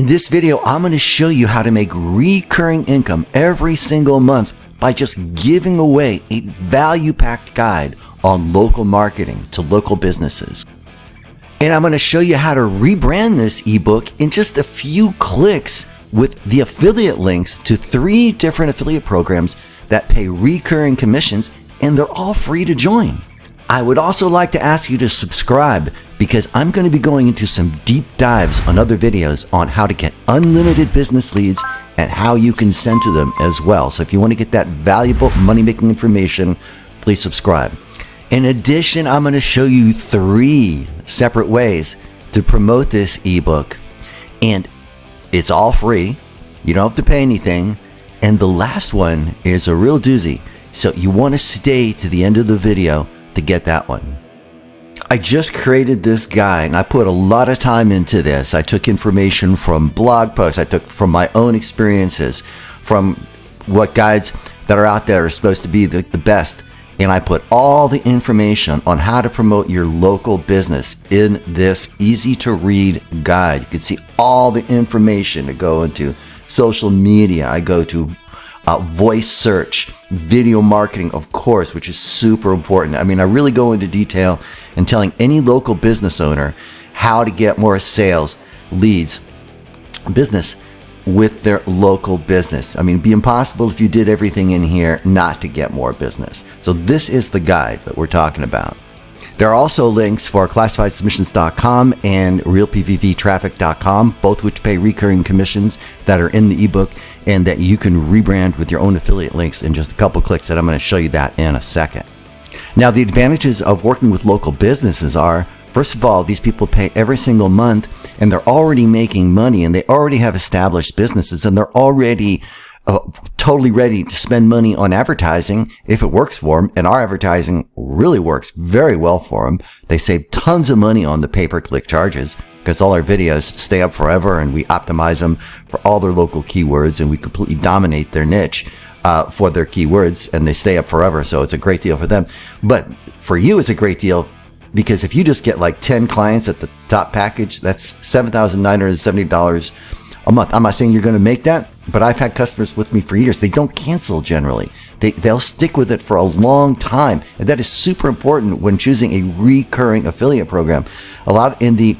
In this video, I'm going to show you how to make recurring income every single month by just giving away a value-packed guide on local marketing to local businesses. And I'm going to show you how to rebrand this ebook in just a few clicks with the affiliate links to 3 different affiliate programs that pay recurring commissions, and they're all free to join. I would also like to ask you to subscribe because I'm going to be going into some deep dives on other videos on how to get unlimited business leads and how you can send to them as well. So if you want to get that valuable money-making information, please subscribe. In addition, I'm going to show you 3 separate ways to promote this ebook, and it's all free. You don't have to pay anything. And the last one is a real doozy. So you want to stay to the end of the video to get that one. I just created this guide and I put a lot of time into this. I took information from blog posts, I took from my own experiences, from what guides that are out there are supposed to be the best. And I put all the information on how to promote your local business in this easy to read guide. You can see all the information to go into social media. I go to voice search, video marketing, of course, which is super important. I mean, I really go into detail in telling any local business owner how to get more sales, leads, business with their local business. I mean, it'd be impossible if you did everything in here not to get more business. So this is the guide that we're talking about. There are also links for classifiedsubmissions.com and realpvvtraffic.com, both which pay recurring commissions that are in the ebook and that you can rebrand with your own affiliate links in just a couple clicks, and I'm going to show you that in a second. Now, the advantages of working with local businesses are, first of all, these people pay every single month and they're already making money and they already have established businesses and they're already totally ready to spend money on advertising if it works for them. And our advertising really works very well for them. They save tons of money on the pay-per-click charges because all our videos stay up forever and we optimize them for all their local keywords and we completely dominate their niche for their keywords and they stay up forever. So it's a great deal for them. But for you, it's a great deal because if you just get like 10 clients at the top package, that's $7,970 a month. I'm not saying you're going to make that, but I've had customers with me for years. They don't cancel generally. They'll stick with it for a long time. And that is super important when choosing a recurring affiliate program. A lot in the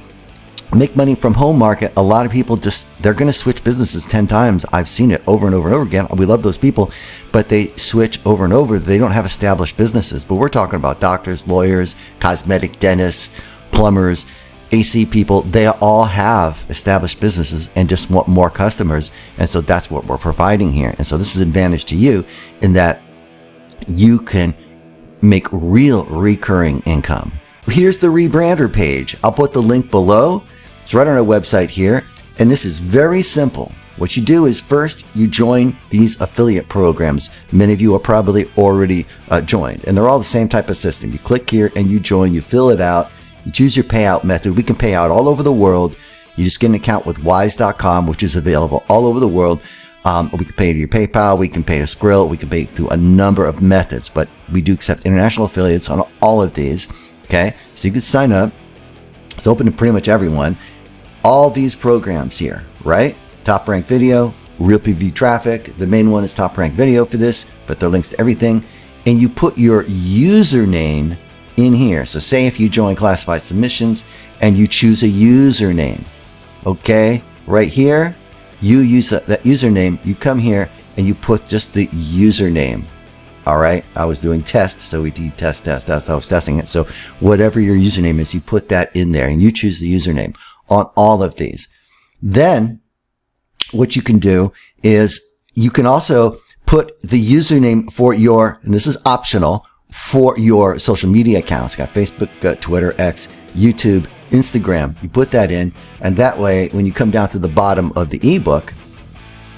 make money from home market, a lot of people they're going to switch businesses 10 times. I've seen it over and over and over again. We love those people, but they switch over and over. They don't have established businesses. But we're talking about doctors, lawyers, cosmetic dentists, plumbers, AC people. They all have established businesses and just want more customers. And so that's what we're providing here. And so this is an advantage to you in that you can make real recurring income. Here's the rebrander page. I'll put the link below. It's right on our website here. And this is very simple. What you do is first you join these affiliate programs. Many of you are probably already joined and they're all the same type of system. You click here and you join, you fill it out. You choose your payout method. We can pay out all over the world. You just get an account with wise.com, which is available all over the world. We can pay to your PayPal. We can pay to Skrill. We can pay through a number of methods, but we do accept international affiliates on all of these. Okay, so you can sign up. It's open to pretty much everyone. All these programs here, right? Top Rank Video, Real PV Traffic. The main one is Top Rank Video for this, but there are links to everything. And you put your username in here. So say if you join Classified Submissions and you choose a username, okay, right here, you use that username, you come here and you put just the username. All right, I was doing tests, so we did test. That's how I was testing it. So whatever your username is, you put that in there and you choose the username on all of these. Then what you can do is you can also put the username for your, and this is optional, for your social media accounts. Got Facebook, Twitter, X, YouTube, Instagram. You put that in, and that way when you come down to the bottom of the ebook,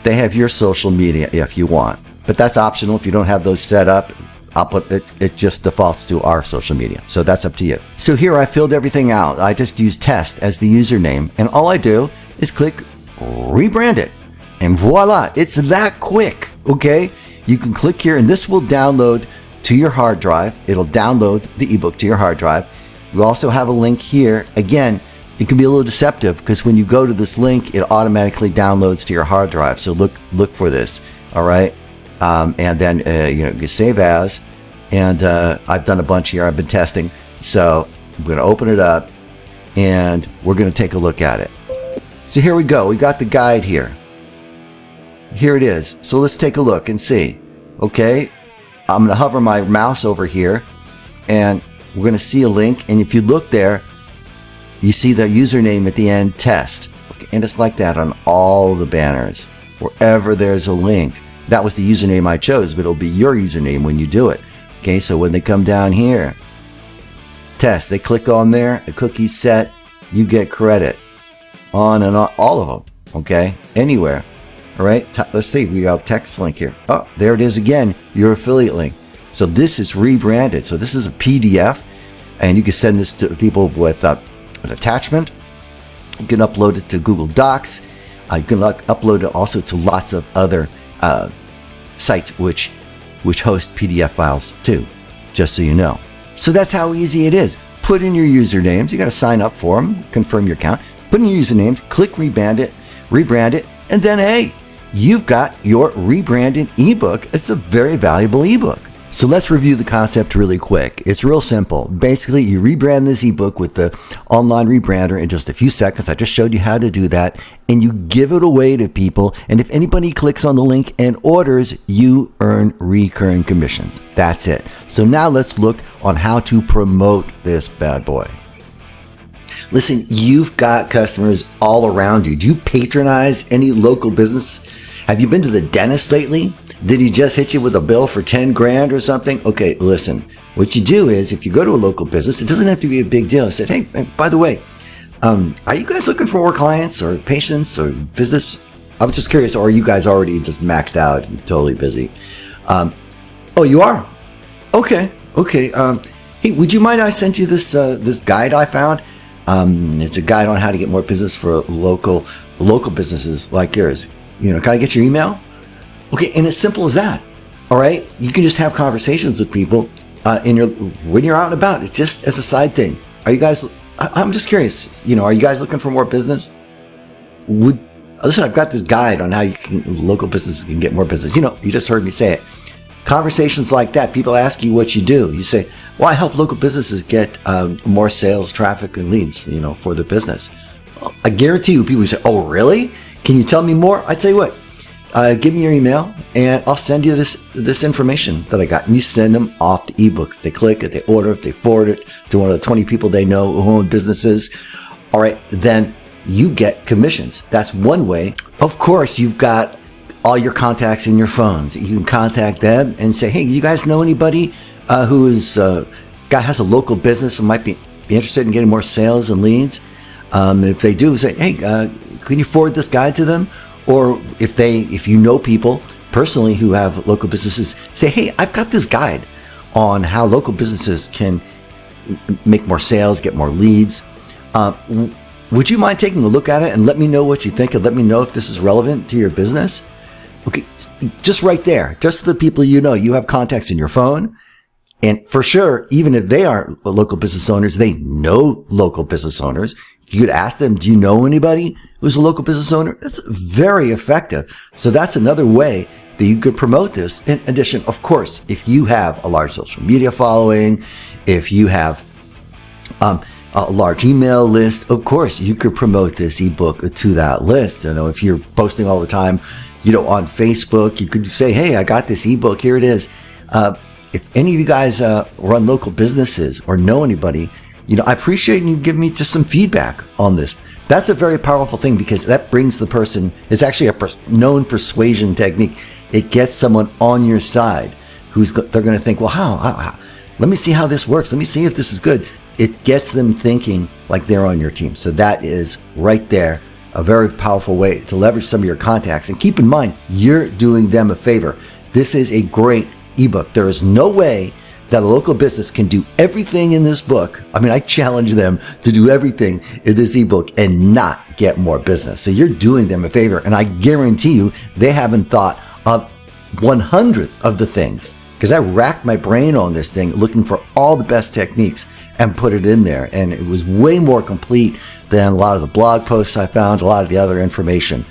they have your social media if you want. But that's optional. If you don't have those set up, I'll put it just defaults to our social media. So that's up to you. So here I filled everything out. I just use test as the username, and all I do is click rebrand it. And voila, it's that quick. Okay, you can click here and this will download to your hard drive. It'll download the ebook to your hard drive. We also have a link here again it can be a little deceptive because when you go to this link, it automatically downloads to your hard drive. So look for this, all right? And then you save as, and I've done a bunch here. I've been testing, so I'm going to open it up, and we're going to take a look at it. So here we go. We got the guide here. Here it is. So let's take a look and see. Okay, I'm going to hover my mouse over here, and we're going to see a link. And if you look there, you see the username at the end, test. Okay, and it's like that on all the banners. Wherever there's a link, that was the username I chose, but it'll be your username when you do it. Okay, so when they come down here, test, they click on there, the cookie's set, you get credit on and on, all of them. Okay, anywhere. All right, let's see, we have text link here. Oh, there it is again, your affiliate link. So this is rebranded. So this is a PDF, and you can send this to people with an attachment. You can upload it to Google Docs. You can upload it also to lots of other sites which host PDF files too, just so you know. So that's how easy it is. Put in your usernames. You got to sign up for them, confirm your account. Put in your usernames, click rebrand it, and then hey, you've got your rebranded ebook. It's a very valuable ebook. So let's review the concept really quick. It's real simple. Basically, you rebrand this ebook with the online rebrander in just a few seconds. I just showed you how to do that. And you give it away to people. And if anybody clicks on the link and orders, you earn recurring commissions. That's it. So now let's look on how to promote this bad boy. Listen, you've got customers all around you. Do you patronize any local business? Have you been to the dentist lately? Did he just hit you with a bill for 10 grand or something? Okay, listen, what you do is if you go to a local business, it doesn't have to be a big deal. I said, hey, by the way, are you guys looking for more clients or patients or business? I was just curious, or are you guys already just maxed out and totally busy? Oh, you are? Okay. Hey, would you mind I sent you this guide I found? It's a guide on how to get more business for local businesses like yours. Can I get your email? Okay, and it's simple as that. All right, you can just have conversations with people when you're out and about. It's just as a side thing. Are you guys? I'm just curious. Are you guys looking for more business? Listen, I've got this guide on how local businesses can get more business. You just heard me say it. Conversations like that, people ask you what you do. You say, well, I help local businesses get more sales, traffic, and leads, for their business. I guarantee you, people say, oh, really? Can you tell me more? I tell you what. Give me your email and I'll send you this information that I got. And you send them off to eBook. If they click, if they order, if they forward it to one of the 20 people they know who own businesses, all right, then you get commissions. That's one way. Of course, you've got all your contacts in your phones. You can contact them and say, hey, you guys know anybody who has a local business and might be interested in getting more sales and leads? If they do, say, hey, can you forward this guide to them? Or if you know people personally who have local businesses, say, hey, I've got this guide on how local businesses can make more sales, get more leads. Would you mind taking a look at it and let me know what you think and let me know if this is relevant to your business? Okay, just right there, just the people you have contacts in your phone. And for sure, even if they aren't local business owners, they know local business owners. You could ask them, do you know anybody who's a local business owner? That's very effective. So that's another way that you could promote this. In addition, of course, if you have a large social media following, if you have a large email list, of course, you could promote this ebook to that list. If you're posting all the time, on Facebook, you could say, hey, I got this ebook. Here it is. If any of you guys run local businesses or know anybody, I appreciate you giving me just some feedback on this. That's a very powerful thing because that brings the person, it's actually a known persuasion technique. It gets someone on your side they're going to think, well, how? Let me see how this works. Let me see if this is good. It gets them thinking like they're on your team. So that is right there a very powerful way to leverage some of your contacts. And keep in mind, you're doing them a favor. This is a great ebook. There is no way that a local business can do everything in this book. I mean, I challenge them to do everything in this ebook and not get more business. So you're doing them a favor. And I guarantee you, they haven't thought of 100th of the things, because I racked my brain on this thing looking for all the best techniques. and put it in there. And it was way more complete than a lot of the blog posts I found, a lot of the other information.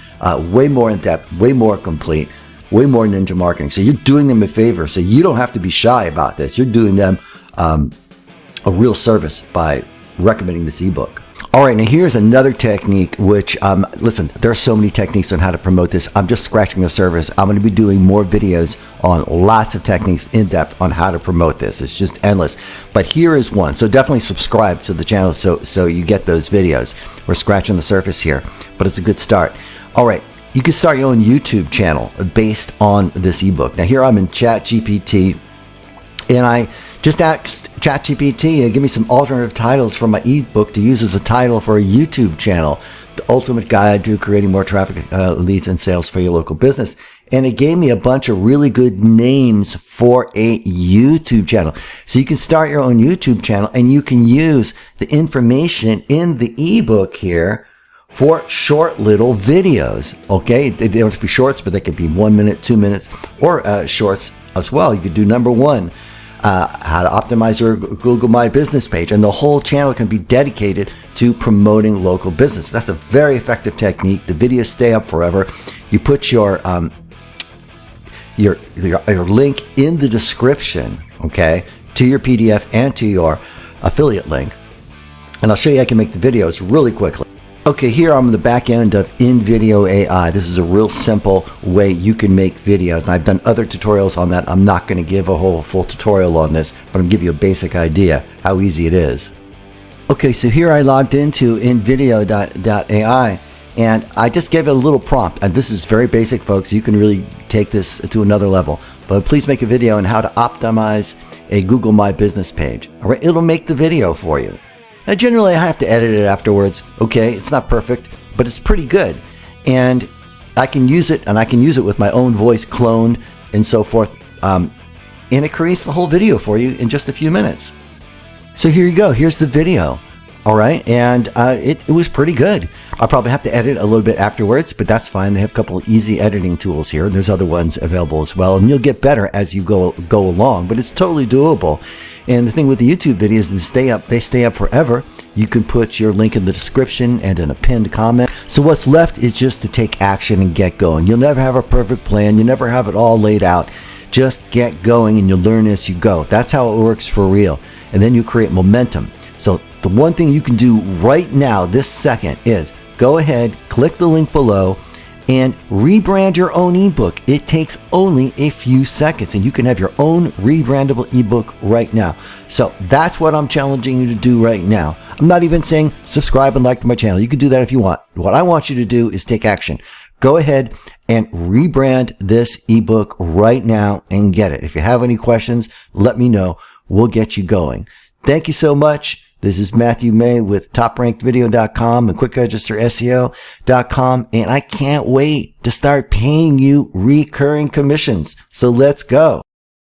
Way more in depth, way more complete, way more ninja marketing. So you're doing them a favor. So you don't have to be shy about this. You're doing them a real service by recommending this ebook. All right, now here's another technique, which, listen, there are so many techniques on how to promote this. I'm just scratching the surface. I'm going to be doing more videos on lots of techniques in depth on how to promote this. It's just endless. But here is one. So definitely subscribe to the channel so you get those videos. We're scratching the surface here, but it's a good start. All right, you can start your own YouTube channel based on this ebook. Now here I'm in ChatGPT, and I just asked ChatGPT, give me some alternative titles for my ebook to use as a title for a YouTube channel, The Ultimate Guide to Creating More Traffic, Leads, and Sales for Your Local Business. And it gave me a bunch of really good names for a YouTube channel. So you can start your own YouTube channel, and you can use the information in the ebook here for short little videos. Okay, they don't have to be shorts, but they could be 1 minute, 2 minutes, or shorts as well. You could do number one, how to optimize your Google My Business page, and the whole channel can be dedicated to promoting local business. That's a very effective technique. The videos stay up forever. You put your link in the description, okay, to your PDF and to your affiliate link, and I'll show you how I can make the videos really quickly. Okay, here I'm on the back end of InVideo AI. This is a real simple way you can make videos. And I've done other tutorials on that. I'm not going to give a full tutorial on this, but I'm going to give you a basic idea how easy it is. Okay, so here I logged into InVideo.ai, and I just gave it a little prompt. And this is very basic, folks. You can really take this to another level. But please make a video on how to optimize a Google My Business page. All right, it'll make the video for you. Now, generally, I have to edit it afterwards. Okay, it's not perfect, but it's pretty good. And I can use it, and I can use it with my own voice cloned and so forth. And it creates the whole video for you in just a few minutes. So here you go. Here's the video. All right, and it was pretty good. I'll probably have to edit a little bit afterwards, but that's fine. They have a couple of easy editing tools here. There's other ones available as well, and you'll get better as you go along, but it's totally doable. And the thing with the YouTube videos is they stay up forever. You can put your link in the description and in a pinned comment. So what's left is just to take action and get going. You'll never have a perfect plan. You never have it all laid out. Just get going, and you'll learn as you go. That's how it works for real. And then you create momentum. So the one thing you can do right now, this second, is go ahead, click the link below, and rebrand your own ebook. It takes only a few seconds, and you can have your own rebrandable ebook right now. So that's what I'm challenging you to do right now. I'm not even saying subscribe and like to my channel. You can do that if you want. What I want you to do is take action. Go ahead and rebrand this ebook right now and get it. If you have any questions, let me know. We'll get you going. Thank you so much. This is Matthew May with TopRankedVideo.com and QuickRegisterSEO.com, and I can't wait to start paying you recurring commissions. So let's go.